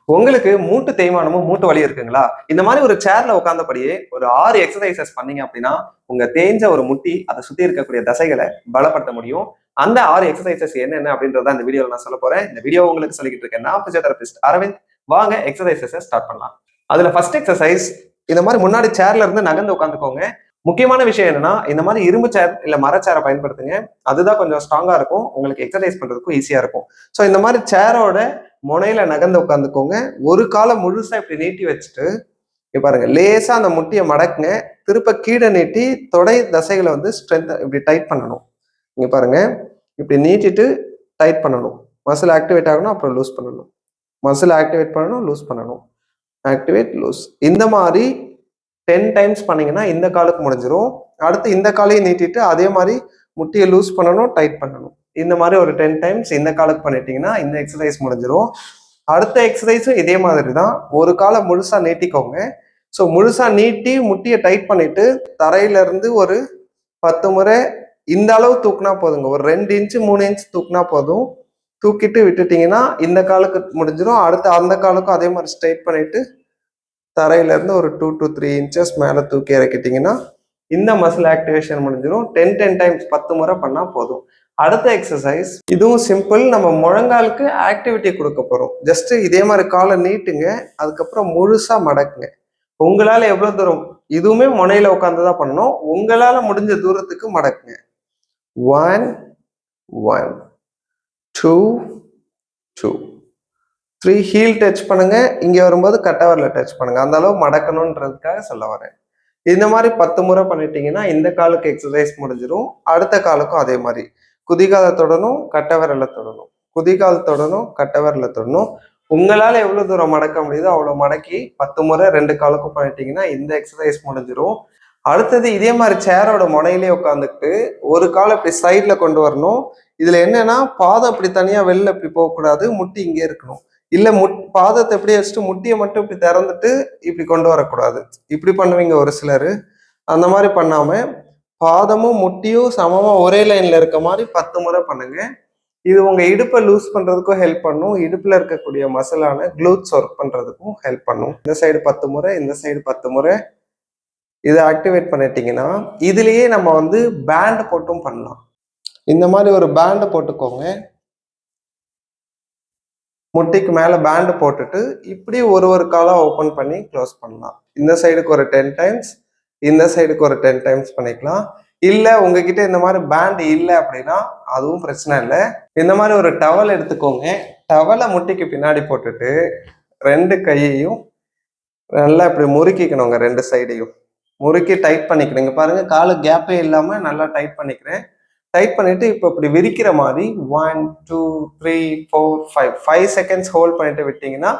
உங்களுக்கு மூட்டு தேய்மானமும் மூட்டு வலி இருக்குங்களா? இந்த மாதிரி ஒரு சேர்ல உட்கார்ந்தபடியே ஒரு 6 எக்ஸர்சைசஸ் பண்ணீங்க அப்படின்னா, உங்க தேய்ஞ்ச ஒரு முட்டி, அதை சுத்தி இருக்கக்கூடிய தசைகளை பலப்படுத்த முடியும். அந்த 6 எக்ஸர்சைசஸ் என்னென்ன அப்படின்றத இந்த வீடியோல நான் சொல்லப் போறேன். இந்த வீடியோ உங்களுக்கு சொல்லிக்கிட்டு இருக்கேன். நான் பிசியோதெரபிஸ்ட் அரவிந்த். வாங்க எக்ஸர்சைசஸை ஸ்டார்ட் பண்ணலாம். அதுல ஃபர்ஸ்ட் எக்ஸர்சைஸ், இந்த மாதிரி முன்னாடி சேர்ல இருந்து நகர்ந்து உட்காந்துக்கோங்க. முக்கியமான விஷயம் என்னன்னா, இந்த மாதிரி இரும்பு சேர் இல்ல மர சேரை பயன்படுத்துங்க. அதுதான் கொஞ்சம் ஸ்ட்ராங்கா இருக்கும். உங்களுக்கு எக்ஸர்சைஸ் பண்றதுக்கும் ஈஸியா இருக்கும். ஸோ இந்த மாதிரி சேரோட முனையில நகர்ந்து உட்காந்துக்கோங்க. ஒரு காலை முழுசா இப்படி நீட்டி வச்சுட்டு, இப்ப பாருங்க லேசா அந்த முட்டியை மடக்குங்க. திருப்ப கீழே நீட்டி தொடை தசைகளை வந்து ஸ்ட்ரென்த் இப்படி டைட் பண்ணணும். இங்க பாருங்க, இப்படி நீட்டிட்டு டைட் பண்ணணும். மசில் ஆக்டிவேட் ஆகணும், அப்புறம் லூஸ் பண்ணணும். மசில் ஆக்டிவேட் பண்ணணும், லூஸ் பண்ணணும். Activate, loose. இந்த மாதிரி 10 டைம்ஸ் பண்ணீங்கன்னா இந்த காலுக்கு முடிஞ்சிடும். அடுத்து இந்த காலையும் நீட்டிட்டு அதே மாதிரி முட்டியை லூஸ் பண்ணணும், டைட் பண்ணணும். இந்த மாதிரி ஒரு 10 டைம்ஸ் இந்த காலுக்கு பண்ணிட்டீங்கன்னா இந்த எக்ஸசைஸ் முடிஞ்சிடும். அடுத்த எக்ஸசைஸும் இதே மாதிரி தான். ஒரு காலை முழுசா நீட்டிக்கோங்க. ஸோ முழுசா நீட்டி முட்டியை டைட் பண்ணிட்டு தரையில இருந்து ஒரு 10 முறை இந்த அளவு தூக்குனா போதுங்க. ஒரு 2 இன்ச்சு 3 இன்ச் தூக்குனா போதும். தூக்கிட்டு விட்டுட்டீங்கன்னா இந்த காலுக்கு முடிஞ்சிடும். அடுத்து அந்த காலுக்கும் அதே மாதிரி ஸ்ட்ரைட் பண்ணிட்டு தரையில இருந்து ஒரு 2 to 3 இன்ச்சஸ் மேல தூக்கி இறக்கிட்டீங்கன்னா இந்த மசில் ஆக்டிவேஷன் முடிஞ்சிடும். 10 டைம்ஸ் 10 முறை பண்ணா போதும். அடுத்த எக்ஸசைஸ் இதுவும் சிம்பிள். நம்ம முழங்காலுக்கு ஆக்டிவிட்டி கொடுக்க போறோம். ஜஸ்ட் இதே மாதிரி காலை நீட்டுங்க, அதுக்கப்புறம் முழுசா மடக்குங்க. உங்களால எவ்வளவு தூரம், இதுவுமே முனையில உட்காந்துதான் பண்ணணும். உங்களால முடிஞ்ச தூரத்துக்கு மடக்குங்க. 1 1 2 2 3 ஹீல் டச் பண்ணுங்க. இங்க வரும்போது கட்டவரில் டச் பண்ணுங்க. அந்த அளவு மடக்கணும்ன்றதுக்காக சொல்ல வரேன். இந்த மாதிரி 10 முறை பண்ணிட்டீங்கன்னா இந்த காலுக்கு எக்ஸசைஸ் முடிஞ்சிடும். அடுத்த காலுக்கும் அதே மாதிரி குதிகால தொடணும், கட்டவரில் தொடணும். குதிகால் தொடணும், கட்டவரில் தொடணும். உங்களால எவ்வளவு தூரம் மடக்க முடியுதோ அவ்வளவு மடக்கி 10 முறை 2 காலுக்கும் பண்ணிட்டீங்கன்னா இந்த எக்ஸசைஸ் முடிஞ்சிடும். அடுத்தது இதே மாதிரி சேரோட முனையிலே உட்காந்துட்டு ஒரு காலை இப்படி சைட்ல கொண்டு வரணும். இதுல என்னன்னா, பாதம் இப்படி தனியா வெளில இப்படி போகக்கூடாது, முட்டி இங்கே இருக்கணும். இல்ல பாதத்தை எப்படி வச்சுட்டு முட்டியை மட்டும் இப்படி திறந்துட்டு இப்படி கொண்டு வரக்கூடாது. இப்படி பண்ணுவீங்க ஒரு சிலர். அந்த மாதிரி பண்ணாம பாதமும் முட்டியும் சமமா ஒரே லைன்ல இருக்க மாதிரி 10 முறை பண்ணுங்க. இது உங்க இடுப்பை லூஸ் பண்றதுக்கும் ஹெல்ப் பண்ணும். இடுப்புல இருக்கக்கூடிய மசிலான க்ளூட்ஸ் ஒர்க் பண்றதுக்கும் ஹெல்ப் பண்ணும். இந்த சைடு 10 முறை, இந்த சைடு 10 முறை. இதை ஆக்டிவேட் பண்ணிட்டீங்கன்னா இதுலயே நம்ம வந்து பேண்ட் போட்டும் பண்ணலாம். இந்த மாதிரி ஒரு பேண்ட் போட்டுக்கோங்க. முட்டிக்கு மேல பேண்ட் போட்டுட்டு இப்படி ஒரு காலா ஓப்பன் பண்ணி க்ளோஸ் பண்ணலாம். இந்த சைடுக்கு ஒரு 10 டைம்ஸ், இந்த சைடுக்கு ஒரு 10 டைம்ஸ் பண்ணிக்கலாம். இல்ல உங்ககிட்ட இந்த மாதிரி பேண்ட் இல்லை அப்படின்னா அதுவும் பிரச்சனை இல்லை. இந்த மாதிரி ஒரு டவல் எடுத்துக்கோங்க. டவலை முட்டிக்கு பின்னாடி போட்டுட்டு 2 கையையும் நல்லா இப்படி முறுக்கிக்கணுங்க. 2 சைடையும் முறுக்கி டைட் பண்ணிக்கணுங்க. பாருங்க, காலு கேப்பே இல்லாம நல்லா டைட் பண்ணிக்கிறேன். டைட் பண்ணிட்டு இப்போ இப்படி விரிக்கிற மாதிரி 1 2 3 4 5 செகண்ட்ஸ் ஹோல்ட் பண்ணிட்டு விட்டீங்கன்னா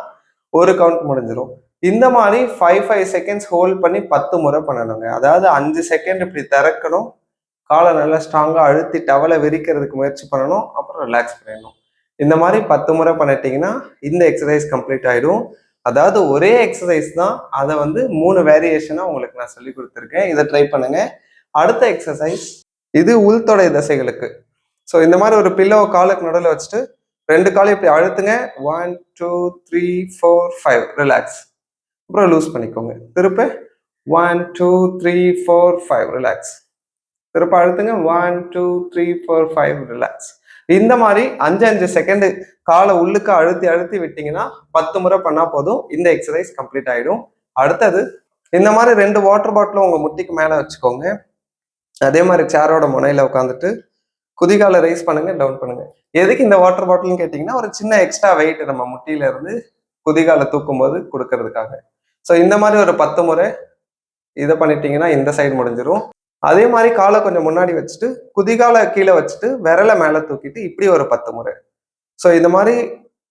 ஒரு கவுண்ட் முடிஞ்சிடும். இந்த மாதிரி 5 செகண்ட்ஸ் ஹோல்ட் பண்ணி 10 முறை பண்ணணுங்க. அதாவது 5 செகண்ட் இப்படி திறக்கணும், காலை நல்லா ஸ்ட்ராங்கா அழுத்தி டவலை விரிக்கிறதுக்கு முயற்சி பண்ணணும், அப்புறம் ரிலாக்ஸ் பண்ணிடணும். இந்த மாதிரி 10 முறை பண்ணிட்டீங்கன்னா இந்த எக்ஸசைஸ் கம்ப்ளீட் ஆயிடும். அதாவது ஒரே எக்ஸசைஸ் தான், அதை வந்து 3 வேரியேஷனா உங்களுக்கு நான் சொல்லி கொடுத்துருக்கேன். இதை ட்ரை பண்ணுங்க. அடுத்த எக்ஸசைஸ் இது உள்தொடை தசைகளுக்கு. ஸோ இந்த மாதிரி ஒரு பில்லோவை காலுக்கு நடுவில் வச்சுட்டு 2 காலையும் இப்படி அழுத்துங்க. 1 2 3 4 5 ரிலாக்ஸ். அப்புறம் லூஸ் பண்ணிக்கோங்க. திருப்ப 1 2 3 4 5 ரிலாக்ஸ். திருப்ப அழுத்துங்க. 1 2 3 4 5 ரிலாக்ஸ். இந்த மாதிரி 5 செகண்ட் காலை உள்ளுக்கு அழுத்தி அழுத்தி விட்டீங்கன்னா 10 முறை பண்ணா போதும். இந்த எக்ஸசைஸ் கம்ப்ளீட் ஆயிடும். அடுத்தது இந்த மாதிரி 2 வாட்டர் பாட்டிலும் உங்க முட்டிக்கு மேல வச்சுக்கோங்க. அதே மாதிரி சேரோட முனையில உட்காந்துட்டு குதிகாலை ரைஸ் பண்ணுங்க, டவுன் பண்ணுங்க. எதுக்கு இந்த வாட்டர் பாட்டில்னு கேட்டீங்கன்னா, ஒரு சின்ன எக்ஸ்ட்ரா வெயிட் நம்ம முட்டியில இருந்து குதிகாலை தூக்கும் போது கொடுக்கறதுக்காக. ஸோ இந்த மாதிரி ஒரு 10 முறை இதை பண்ணிட்டீங்கன்னா இந்த சைடு முடிஞ்சிடும். அதே மாதிரி காலை கொஞ்சம் முன்னாடி வச்சுட்டு குதிகாலை கீழே வச்சுட்டு விரலை மேலே தூக்கிட்டு இப்படி ஒரு 10 முறை. ஸோ இந்த மாதிரி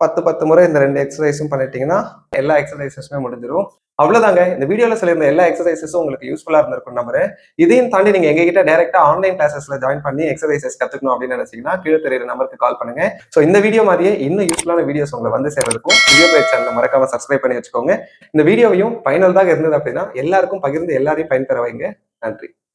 10 முறை இந்த 2 எக்ஸசைஸும் பண்ணிட்டீங்கன்னா எல்லா எக்ஸசைசஸுமே முடிஞ்சிடும். அவ்வளவுதாங்க. இந்த வீடியோல சொல்லியிருந்த எல்லா எக்ஸசைசஸும் உங்களுக்கு யூஸ்ஃபுல்லா இருந்திருக்கும் நம்புறேன். இதையும் தாண்டி நீங்க எங்ககிட்ட டைரக்டா ஆன்லைன் கிளாஸஸ்ல ஜாயின் பண்ணி எக்ஸசைசஸ் கத்துக்கணும் அப்படின்னு நினைச்சீங்கன்னா கீழே தெரியுற நம்பருக்கு கால் பண்ணுங்க. ஸோ இந்த வீடியோ மாதிரியே இன்னும் யூஸ்ஃபுல்லான வீடியோஸ் உங்களை வந்து சேர்றதுக்கும் வீடியோ பிளேட் சேனலை மறக்காம சப்ஸ்கிரைப் பண்ணி வச்சுக்கோங்க. இந்த வீடியோவையும் பயனுள்ளதாக இருந்தது அப்படின்னா எல்லாருக்கும் பகிர்ந்து எல்லாரையும் பயன்பெற வைங்க. நன்றி.